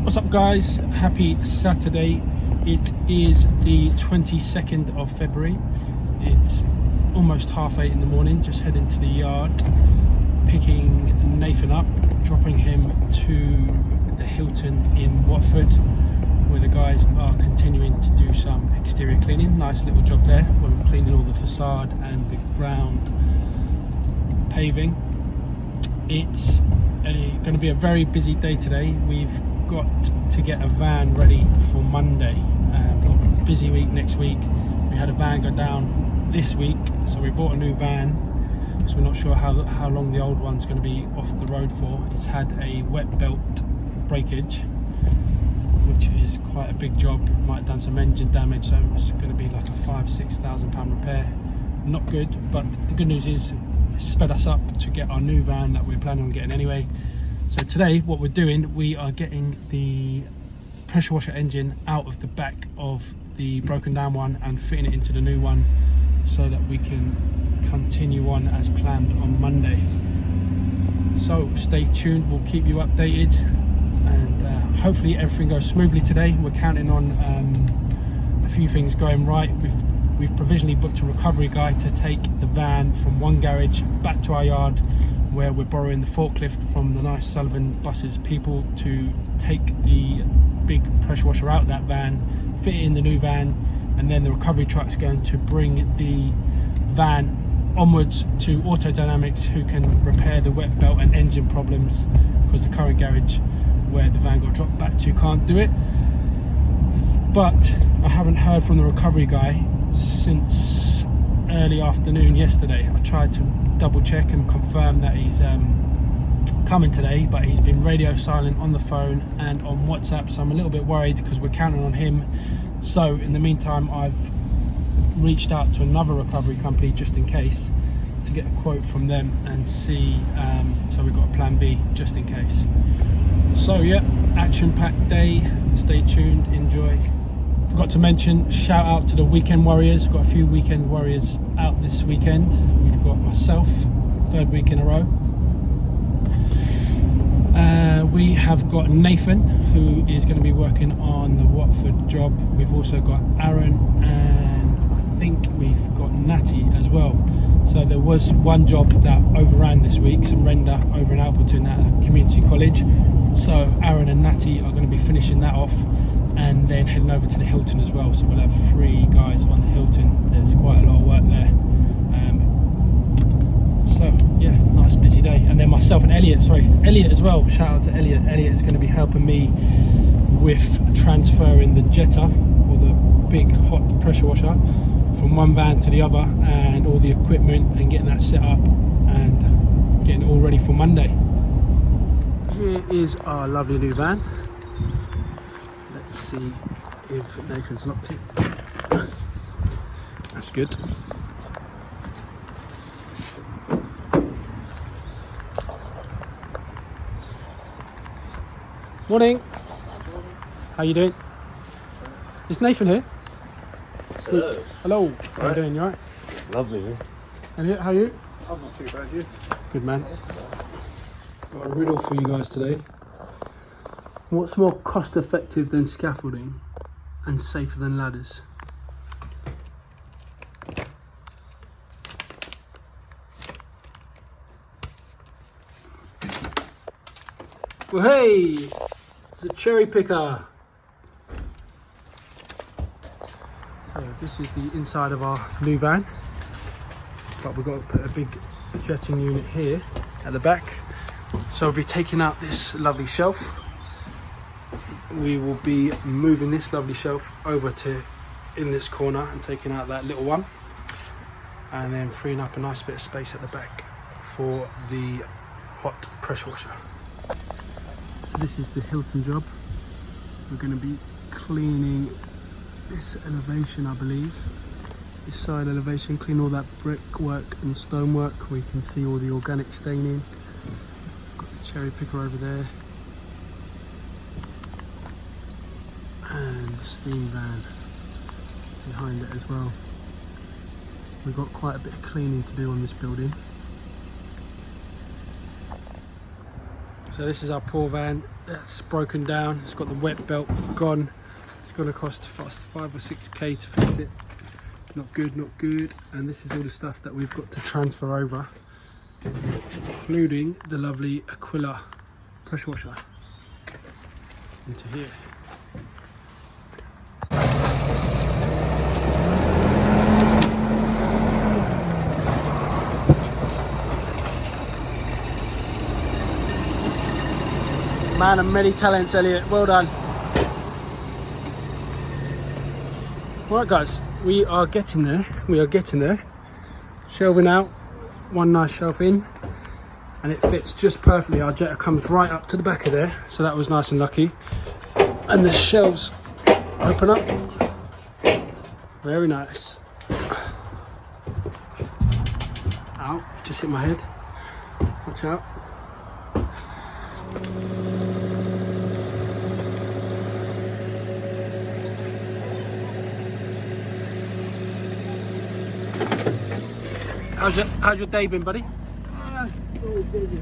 What's up guys, happy Saturday. It is the 22nd of February. It's almost 8:30 in the morning, just heading to the yard, picking Nathan up, dropping him to the Hilton in Watford, where the guys are continuing to do some exterior cleaning. Nice little job there, where we're cleaning all the facade and the ground paving. It's going to be a very busy day today. We've got to get a van ready for Monday. We've got a busy week next week. We had a van go down this week, so we bought a new van, so we're not sure how long the old one's going to be off the road for. It's had a wet belt breakage, which is quite a big job. Might have done some engine damage, so it's going to be like a £5,000–6,000 repair. Not good, but the good news is it sped us up to get our new van that we're planning on getting anyway. So today what we're doing, we are getting the pressure washer engine out of the back of the broken down one and fitting it into the new one, so that we can continue on as planned on Monday. So stay tuned, we'll keep you updated, and hopefully everything goes smoothly today. We're counting on a few things going right. We've provisionally booked a recovery guy to take the van from one garage back to our yard, where we're borrowing the forklift from the nice Sullivan Buses people to take the big pressure washer out of that van, fit it in the new van, and then the recovery truck's going to bring the van onwards to Auto Dynamics, who can repair the wet belt and engine problems, because the current garage where the van got dropped back to can't do it. But I haven't heard from the recovery guy since early afternoon yesterday. I tried to double check and confirm that he's coming today, but he's been radio silent on the phone and on WhatsApp, so I'm a little bit worried because we're counting on him. So in the meantime, I've reached out to another recovery company just in case, to get a quote from them and see, so we've got a plan B just in case. So yeah, action-packed day, stay tuned, enjoy. Forgot to mention, shout out to the weekend warriors. We've got a few weekend warriors out this weekend. We've got myself, third week in a row. We have got Nathan, who is going to be working on the Watford job. We've also got Aaron, and I think we've got Natty as well. So there was one job that overran this week, some render over in Alperton at a community college. So Aaron and Natty are going to be finishing that off and then heading over to the Hilton as well. So we'll have 3 guys on the Hilton. There's quite a lot of work there. So yeah, nice busy day. And then myself and Elliot as well. Shout out to Elliot. Elliot is going to be helping me with transferring the Jetta, or the big hot pressure washer, from one van to the other, and all the equipment, and getting that set up and getting it all ready for Monday. Here is our lovely new van. Let's see if Nathan's locked it. That's good. Morning. How you doing? Is Nathan here? Hello. Hello. How are you doing? You alright? Lovely. Yeah? Elliot, how are you? I'm not too bad, you? Good man. Got a riddle for you guys today. What's more cost effective than scaffolding and safer than ladders? Well, hey, it's a cherry picker. So this is the inside of our new van, but we've got to put a big jetting unit here at the back. So we'll be taking out this lovely shelf. We will be moving this lovely shelf over to in this corner and taking out that little one, and then freeing up a nice bit of space at the back for the hot pressure washer. So this is the Hilton job. We're going to be cleaning this elevation, I believe, this side elevation, clean all that brickwork and stonework. We can see all the organic staining. Got the cherry picker over there, and the steam van behind it as well. We've got quite a bit of cleaning to do on this building. So this is our poor van that's broken down. It's got the wet belt gone. It's going to cost us 5 or 6k to fix it. Not good, not good. And this is all the stuff that we've got to transfer over, including the lovely Aquila pressure washer into here. Man of many talents, Elliot. Well done. Right, guys, we are getting there. We are getting there. Shelving out, one nice shelf in, and it fits just perfectly. Our Jetta comes right up to the back of there, so that was nice and lucky. And the shelves open up. Very nice. Ow, just hit my head. Watch out. How's your day been, buddy? It's always busy.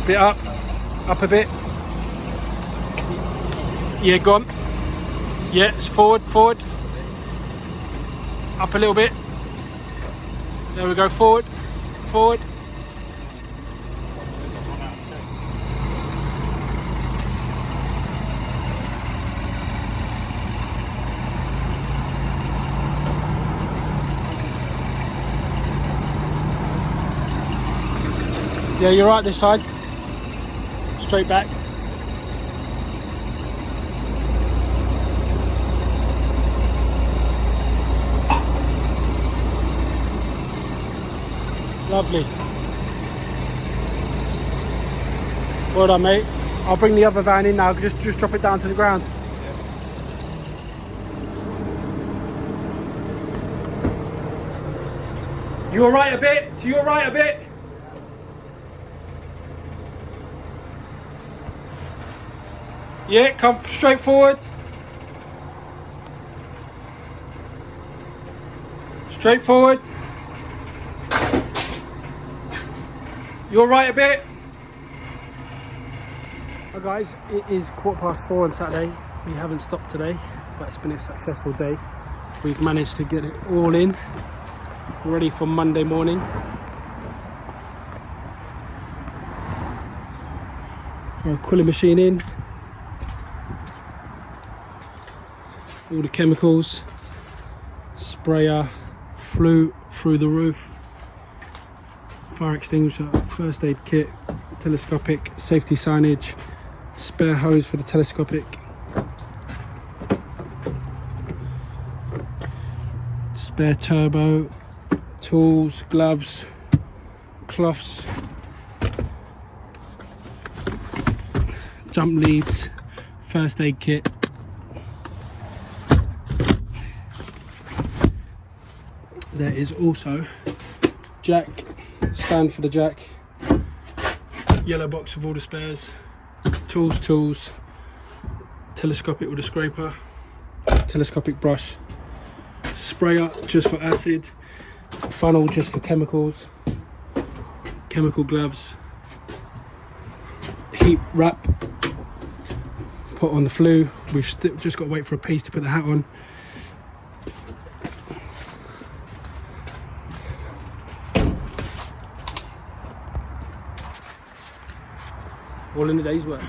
Bit up a bit. Yeah, go on. Yeah, it's forward. Up a little bit. There we go, forward. Yeah, you're right this side. Straight back. Lovely. Well done, mate. I'll bring the other van in now. Just drop it down to the ground. You all right a bit? To your right a bit? Yeah, come straight forward. Straight forward. You're right a bit. Hi guys, it is 4:15 on Saturday. We haven't stopped today, but it's been a successful day. We've managed to get it all in, ready for Monday morning. Our Aquila machine in. All the chemicals, sprayer, flue through the roof, fire extinguisher, first aid kit, telescopic, safety signage, spare hose for the telescopic, spare turbo, tools, gloves, cloths, jump leads, first aid kit. There is also jack, stand for the jack, yellow box with all the spares, tools, telescopic with a scraper, telescopic brush, sprayer just for acid, funnel just for chemicals, chemical gloves, heat wrap, put on the flue. We've just got to wait for a piece to put the hat on. All in a day's work.